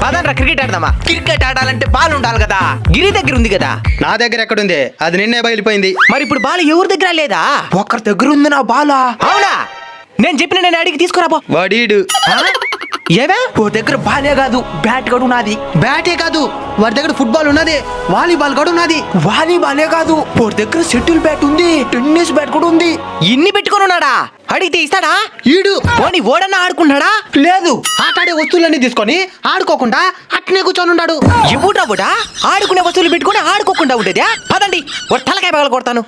పదండ్రా cricket ఆడదామా. Cricket ఆడాలంటే ball ఉండాలి కదా. గిరి దగ్గర ఉంది కదా. నా దగ్గర ఎక్కడుంది? అది నిన్నే బయలుపోయింది. మరి ఇప్పుడు బాల్ ఎవరి దగ్గర లేదా? ఒక్కరి దగ్గర ఉంది నా బాలా. అవునా? నేను చెప్పిన నేను అడిగి తీసుకురాబో. వాడీడు ఏవే ఓ దగ్గర బాలే కాదు, బ్యాట్ కూడా ఉన్నది. బ్యాటే కాదు, వాడి దగ్గర ఫుట్బాల్ ఉన్నది, వాలీబాల్ కూడా ఉన్నది. వాలీబాలే కాదు, ఓ దగ్గర షటిల్ బ్యాట్ ఉంది, టెన్నిస్ బ్యాట్ కూడా ఉంది. ఇన్ని పెట్టుకొని ఉన్నాడా? అడిగితే ఇస్తాడా? ఈడు పోనీ ఓడన్నా ఆడుకుంటాడా? లేదు, ఆటాడే వస్తువులన్నీ తీసుకొని ఆడుకోకుండా అట్నే కూర్చొని ఉన్నాడు. ఇవ్వటా బుడా ఆడుకునే వస్తువులు పెట్టుకొని ఆడుకోకుండా ఉండేదా? పదండి ఓ తలకాయ పగల కొడతాను.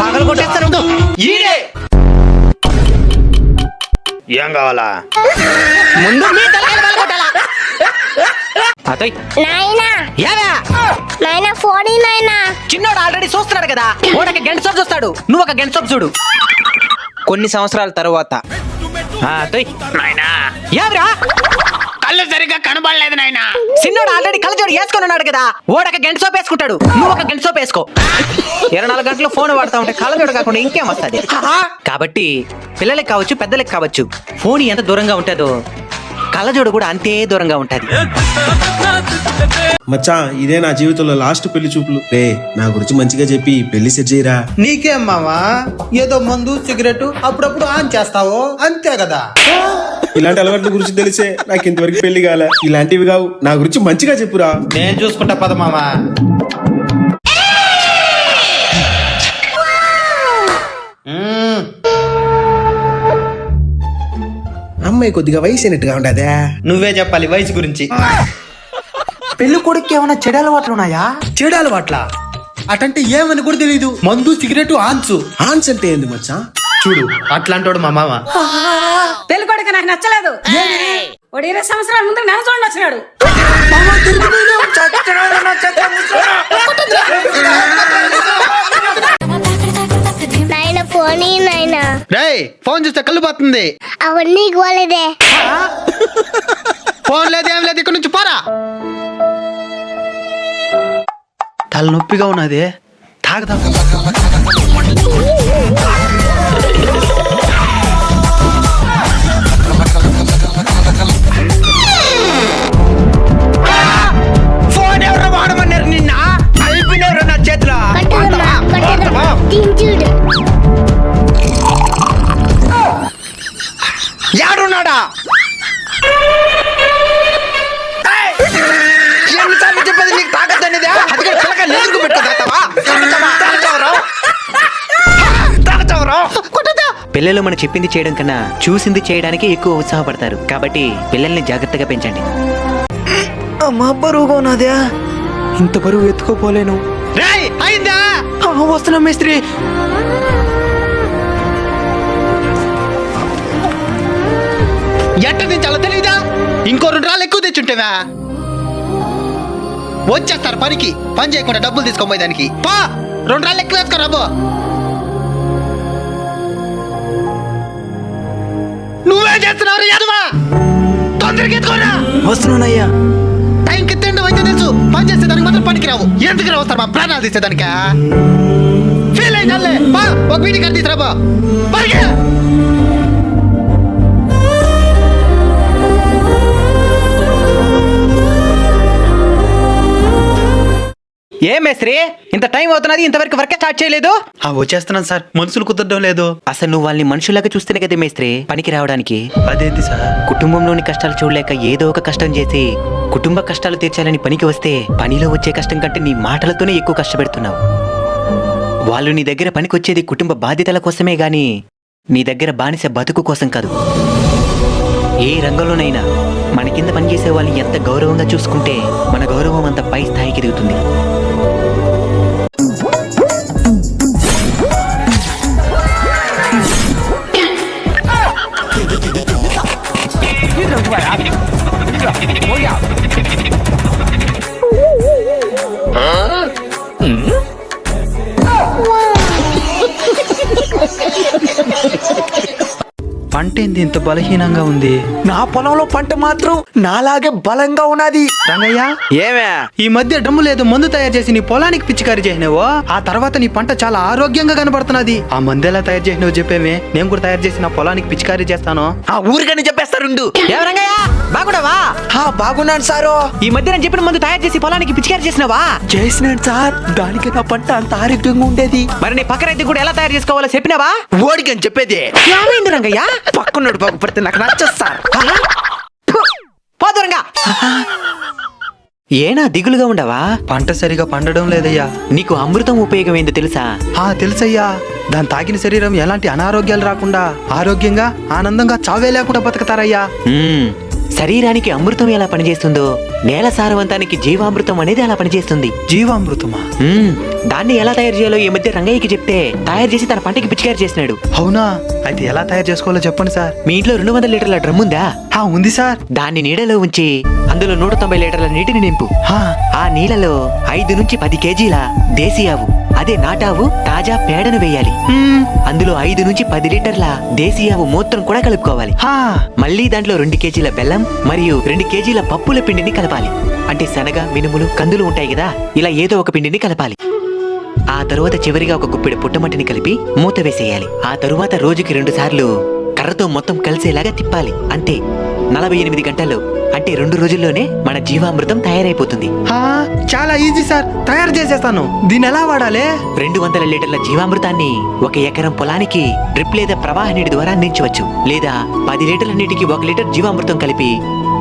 పగల కొట్టేస్తాను. ఈడే ఏం కావాలా? ముందు మీ తలకాయ పగల కొట్టాలా? అతయ్ నాయనా ఏవే నాయనా ఫోన్ నాయనా. చిన్నోడు ఆల్రెడీ చూస్తున్నాడు కదా. ఓడక గంట సోపు చూస్తాడు, నువ్వు ఒక గంట సోపు చూడు. కొన్ని సంవత్సరాల తర్వాత ఏవరా కళ్ళు సరిగ్గా కనబడలేదు నాయనా. చిన్నోడు ఆల్రెడీ కళ్ళజోడు వేసుకొని ఉన్నాడు కదా. ఓడక గంట సోపు వేసుకుంటాడు, నువ్వు ఒక గంట సోపు వేసుకో. 24 గంటలు ఫోన్ వాడుతా ఉంటే కళ్ళజోడు కాకుండా ఇంకేం వస్తుంది? కాబట్టి పిల్లలకి కావచ్చు పెద్దలకి కావచ్చు, ఫోన్ ఎంత దూరంగా ఉంటుందో కళ్ళజోడు కూడా అంతే దూరంగా ఉంటది. మచ్చా, ఇదే నా జీవితంలో లాస్ట్ పెళ్లి చూపులు. రే, నా గురించి మంచిగా చెప్పి పెళ్లి సెట్ చేయరా. నీకేం మావా, ఏదో మందు సిగరెట్ అప్పుడప్పుడు ఆన్ చేస్తావో అంతే కదా. ఇలాంటి అలవాట్ల గురించి తెలిసే నాకు ఇంతవరకు పెళ్లి కాలే. ఇలాంటివి కావు, నా గురించి మంచిగా చెప్పురా. నేను చూసుకుంటా పద మామా. అమ్మాయి కొద్దిగా వయసు అయినట్టుగా ఉండదే. నువ్వే చెప్పాలి వయసు గురించి. పెళ్లి కొడుకు ఏమైనా చెడు అలవాట్లు ఉన్నాయా? చెడు అలవాట్ల అటంటే ఏమని కూడా తెలియదు. మందు సిగరెట్ ఆన్స్. ఆన్స్ అంటే ఏంది మచ్చా? చూడు అట్లాంటోడు మా మామ. పెళ్లి కొడుకు నాకు నచ్చలేదు. వాడు 20 సంవత్సరాల ముందు నన్ను చూడండి వచ్చినాడు. నాయనా ఫోన్ నాయనా. రేయ్, ఫోన్ చూస్తే కళ్ళు పోతుంది. అవన్నీ గోలేదే. ఫోన్ లేదు ఏం లేదు, ఇక్కడ నుంచి పోరా. తలనొప్పిగా ఉన్నది, తాగదా. ఫోన్ ఎవరు వాడమన్నారు? నిన్న అయిపోయినవరు నా చేతిలో. చూడు యాడున్నాడా? ఎన్నిసార్లు చెప్పేది నీకు తాగద్దనేది? అది కూడా పిల్లకాయలు ఎదురుకు పెట్టుకోదావా? పిల్లలు మనం చెప్పింది చేయడం కన్నా చూసింది చేయడానికి ఎక్కువ ఉత్సాహపడతారు. కాబట్టి పిల్లల్ని జాగ్రత్తగా పెంచండి. అమ్మా బరువుగా ఉన్నదా? ఇంత బరువు ఎత్తుకోపోలేను. అయిందా? వస్తున్నా మేస్త్రి. ఎట్ట నుంచి అలా తెలియదా? ఇంకో 2 రాళ్ళు ఎక్కువ తెచ్చుంటేవా? వచ్చేస్తారు పనికి, పని చేయకుండా డబ్బులు తీసుకోబోయే దానికి. పా 2 రాళ్ళు ఎక్కువ వేసుకో రాబో. నువ్వే చేస్తున్నావు యాదవా? తొందరగా ఎత్తుకోరా. వస్తున్నానయ్యా. టైంకి తిండి అయితే తెలుసు, పని చేసే దానికి మాత్రం పనికి రావు. ఎందుకు వస్తారు మా ప్రాణాలు తీసేదానికా? ఫీల్ అయిందాలే. పా ఒక వీడికి కట్టి తీసుకురాబో. పరిగే. ఏ మేస్త్రి, ఇంత టైం అవుతున్నది, ఇంతవరకు వర్క్ స్టార్ట్ చేయలేదు? వచ్చేస్తున్నాను సార్, మనుషులు కుదరడం లేదు. అసలు నువ్వు వాళ్ళని మనుషులాగా చూస్తేనే కదా మేస్త్రి పనికి రావడానికి. అదేంటి సార్? కుటుంబంలోని కష్టాలు చూడలేక ఏదో ఒక కష్టం చేసి కుటుంబ కష్టాలు తీర్చాలని పనికి వస్తే పనిలో వచ్చే కష్టం కంటే నీ మాటలతోనే ఎక్కువ కష్టపెడుతున్నావు. వాళ్ళు నీ దగ్గర పనికి వచ్చేది కుటుంబ బాధ్యతల కోసమే గాని నీ దగ్గర బానిస బతుకు కోసం కాదు. ఏ రంగంలోనైనా మన కింద పనిచేసే వాళ్ళని ఎంత గౌరవంగా చూసుకుంటే మన గౌరవం అంత పై స్థాయికి దిగుతుంది. పంట ఏంది ఇంత బలహీనంగా ఉంది? నా పొలంలో పంట మాత్రం నాలాగే బలంగా ఉన్నది. రంగయ్య, ఏమే ఈ మధ్య డ్రమ్ము లేదు మందు తయారు చేసి నీ పొలానికి పిచికారీ చేసినావో, ఆ తర్వాత నీ పంట చాలా ఆరోగ్యంగా కనబడుతున్నది. ఆ మందు ఎలా తయారు చేసినావో చెప్పేమే, నేను కూడా తయారు చేసి నా పొలానికి పిచికారీ చేస్తాను. ఆ ఊరికని చెప్పేస్తారుండు. ఎవరంగయ్యా బాగున్నావా? బాగున్నాను సారు. ఈ మధ్య నేను చెప్పిన మందు తయారు చేసి పొలానికి పిచికారి చేసినావా? చేసినాను సార్. దానికి నా పంట అంత ఆరోగ్యంగా ఉండేది. మరి నీ పక్క రైతు కూడా ఎలా తయారు చేసుకోవాలో చెప్పినావా? ఓడికని చెప్పేది. ఏమైంది రంగయ్య? పక్కనోడు బాగుపడితే నాకు నచ్చదు సార్. పోదురంగా. ఏనా దిగులుగా ఉండవా? పంట సరిగా పండడం లేదయ్యా. నీకు అమృతం ఉపయోగం ఏందో తెలుసా? తెలుసయ్యా. దాని తాగిన శరీరం ఎలాంటి అనారోగ్యాలు రాకుండా ఆరోగ్యంగా ఆనందంగా చావే లేకుండా బతుకుతారయ్యా. శరీరానికి అమృతం ఎలా పనిచేస్తుందో నేల సారవంతానికి జీవామృతం అనేది అలా పనిచేస్తుంది. జీవామృతమా? దాన్ని ఎలా తయారు చేయాలో ఈ మధ్య రంగయ్యకి చెప్తే తయారు చేసి తన పంటకి పిచికారి చేసినాడు. అవునా? అయితే ఎలా తయారు చేసుకోవాలో చెప్పండి సార్. మీ ఇంట్లో 200 లీటర్ల డ్రమ్ ఉందా? ఉంది సార్. దాన్ని నీడలో ఉంచి అందులో 190 లీటర్ల నీటిని నింపు. ఆ నీళ్ళలో 5 నుంచి 10 కేజీల దేశీ ఆవు, అదే నాటావు తాజా పేడను వేయాలి. అందులో 5 నుంచి 10 లీటర్ల దేశీ ఆవు మూత్రం కూడా కలుపుకోవాలి. మళ్ళీ దాంట్లో 2 కేజీల బెల్లం మరియు 2 కేజీల పప్పుల పిండిని కలపాలి. అంటే శనగ, మినుములు, కందులు ఉంటాయి కదా, ఇలా ఏదో ఒక పిండిని కలపాలి. ఆ తరువాత చివరిగా ఒక గుప్పెడు పుట్టమట్టిని కలిపి మూత వేసేయాలి. ఆ తరువాత రోజుకి 2 సార్లు కర్రతో మొత్తం కలిసేలాగా తిప్పాలి. అంతే. 48 గంటల్లో అంటే 2 రోజుల్లోనే మన జీవామృతం తయారైపోతుంది. చాలా ఈజీ సార్, తయారు చేసేస్తాను. దీన్ని ఎలా వాడాలి? 200 లీటర్ల జీవామృతాన్ని 1 ఎకరం పొలానికి డ్రిప్ లేదా ప్రవాహ నీటి ద్వారా అందించవచ్చు. లేదా 10 లీటర్ల నీటికి 1 లీటర్ జీవామృతం కలిపి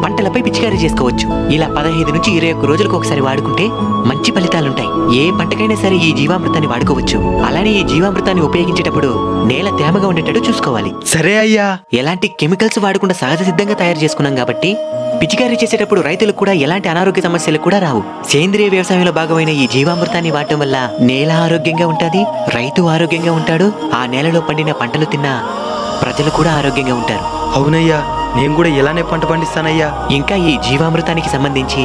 పంటలపై పిచికారీ చేసుకోవచ్చు. ఇలా 15 నుంచి 21 రోజులకు ఒకసారి వాడుకుంటే మంచి ఫలితాలుంటాయి. ఏ పంటకైనా సరే ఈ జీవామృతాన్ని వాడుకోవచ్చు. అలానే ఈ జీవామృతాన్ని ఉపయోగించేటప్పుడు నేల తేమగా ఉండేటట్టు చూసుకోవాలి. సరే అయ్యా. ఎలాంటి కెమికల్స్ వాడకుండా సహజ సిద్ధంగా తయారు చేసుకున్నాం కాబట్టి పిచికారీ చేసేటప్పుడు రైతులకు కూడా ఎలాంటి అనారోగ్య సమస్యలు కూడా రావు. సేంద్రియ వ్యవసాయంలో భాగమైన ఈ జీవామృతాన్ని వాడటం వల్ల నేల ఆరోగ్యంగా ఉంటుంది, రైతు ఆరోగ్యంగా ఉంటాడు, ఆ నేలలో పండిన పంటలు తిన్నా ప్రజలు కూడా ఆరోగ్యంగా ఉంటారు. అవునయ్యా, నేను కూడా ఇలానే పంట పండిస్తానయ్యా. ఇంకా ఈ జీవామృతానికి సంబంధించి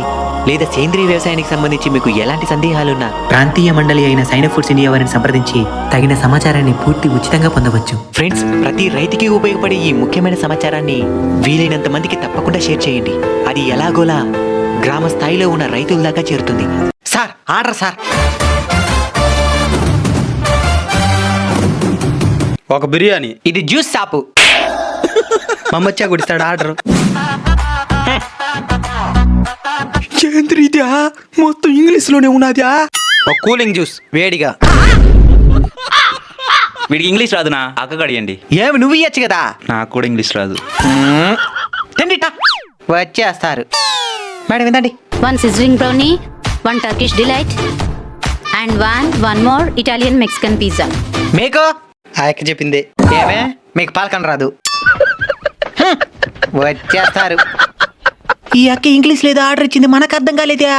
లేదా సేంద్రియ వ్యవసాయానికి సంబంధించి మీకు ఎలాంటి సందేహాలున్నా ప్రాంతీయ మండలి అయిన సైన్ ఫుడ్స్ ఇండియా వారిని సంప్రదించి తగిన సమాచారాన్ని పూర్తి ఉచితంగా పొందవచ్చు. ఫ్రెండ్స్, ప్రతి రైతుకి ఉపయోగపడే ఈ ముఖ్యమైన సమాచారాన్ని వీలైనంత మందికి తప్పకుండా షేర్ చేయండి. అది ఎలాగోలా గ్రామ స్థాయిలో ఉన్న రైతుల దాకా చేరుతుంది. Sir, order sir. ఒక బిర్యానీ. ఇది జ్యూస్ షాపు. మమ్మచ్చా గుడిస్తాడు ఆర్డర్. ఏంద్రీదా మొత్తం ఇంగ్లీష్ లోనే ఉన్నదా? ఒక కూలింగ్ జ్యూస్ వేడిగా. వీడికి ఇంగ్లీష్ రాదునా, అక్కగడియండి. ఏమి నువ్వు ఇయ్యచ్చు కదా. నాకు కూడా ఇంగ్లీష్ రాదు. తిండిటా వచ్చేస్తారు. మేడం వినండి. 1 sizzling brownie, 1 Turkish delight, and one more Italian Mexican pizza. మీకు ఆ అక్క చెప్పింది. ఏమే మీకు పాలకం రాదు. వచ్చేస్తారు. ఈ అక్క ఇంగ్లీష్ లేదా ఆర్డర్ ఇచ్చింది, మనకు అర్థం కాలేదా?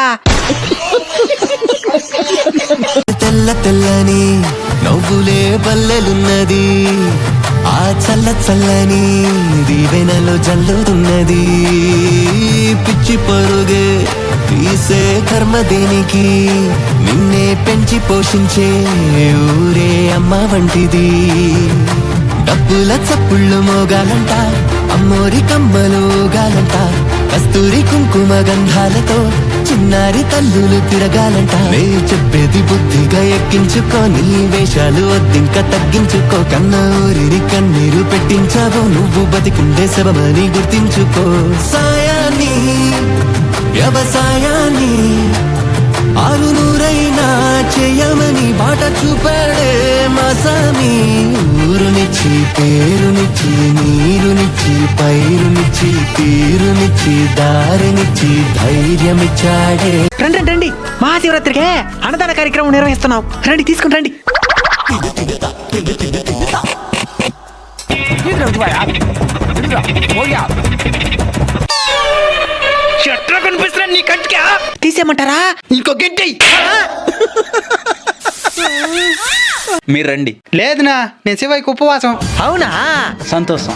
తెల్ల తెల్లని నవ్వులే పల్లెలున్నది, ఆ చల్ల చల్లని దీవెనలో జల్లుతున్నది. పిచ్చి పరుగే తీసే కర్మ దేనికి, నిన్నే పెంచి పోషించే ఊరే అమ్మ వంటిది. డబ్బుల చప్పుళ్ళు మోగాలంట, అమ్మోరి కమ్మలు ఊగాలంట, కస్తూరి కుంకుమ గంధాలతో చిన్నారి తల్లులు తిరగాలంట. నే చెప్పేది బుద్ధిగా ఎక్కించుకొని, వేషాలు వద్దింక తగ్గించుకో. కన్న ఊరిని కన్నీరు పెట్టించావు, నువ్వు బతికుండే శవమని గుర్తించుకో. సాయాన్ని వ్యవసాయాన్ని ఆరునూరైనా చేయమని బాట చూపాడే మాసామి. ఊరునిచ్చి పేరునిచ్చి నీరునిచ్చి పైరునిచ్చి తీరునిచ్చి దారినిచ్చి ధైర్యమిచ్చాడే. రండి రండి, మహాశివరాత్రికి అన్నదాన కార్యక్రమం నిర్వహిస్తున్నాం. రండి, తీసుకుని రండి. ఎట్లా కనిపిస్తున్నా నీ కంటికి? తీసేయమంటారా? ఇంకో గంటై. మీరు రండి. లేదునా, నేను శివయ్యకు ఉపవాసం. అవునా? సంతోషం.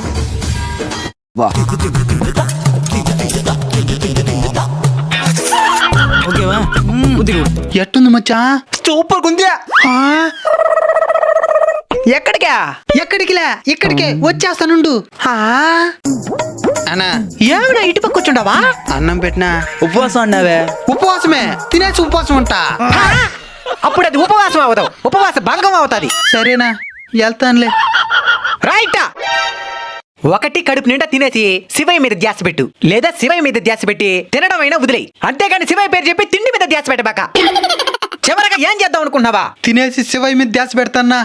ఎట్టుంది మచ్చా? సూపర్ గుంది. ఎక్కడికా? ఎక్కడికిలే, ఇక్కడికే వచ్చేస్తానుండు. అన్నా ఏమన్నా ఇటు పక్క కూర్చుంటావా? అన్నం పెట్టినా. ఉపవాసం అన్నావే. ఉపవాసమే, తినేసి ఉపవాసం ఉంటా. అప్పుడు అది ఉపవాసం అవుతావు, ఉపవాస భంగం అవుతాది. సరేనా, వెళ్తానులే. రైటా? ఒకటి కడుపు నిండా తినేసి శివయ్య మీద ధ్యాస పెట్టు, లేదా శివయ్య మీద ధ్యాస పెట్టి తినడం అయినా వదిలేయి. అంతేగాని శివయ్య పేరు చెప్పి తిండి మీద ధ్యాస పెట్టబాక. చివరగా ఏం చేద్దాం అనుకున్నావా? తినేసి శివయ్య మీద ధ్యాస పెడతాన్నా.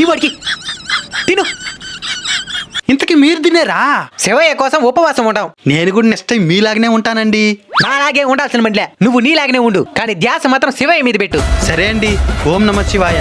ఈ వాడికి తిను. ఇంతకీ మీరు తినేరా? శివయ్య కోసం ఉపవాసం ఉంటాం. నేను కూడా నెక్స్ట్ టైం మీలాగనే ఉంటానండి. నాలాగే ఉండాల్సిన మండిలే, నువ్వు నీలాగనే ఉండు, కానీ ధ్యాస మాత్రం శివయ్య మీద పెట్టు. సరే అండి. ఓం నమ శివాయ.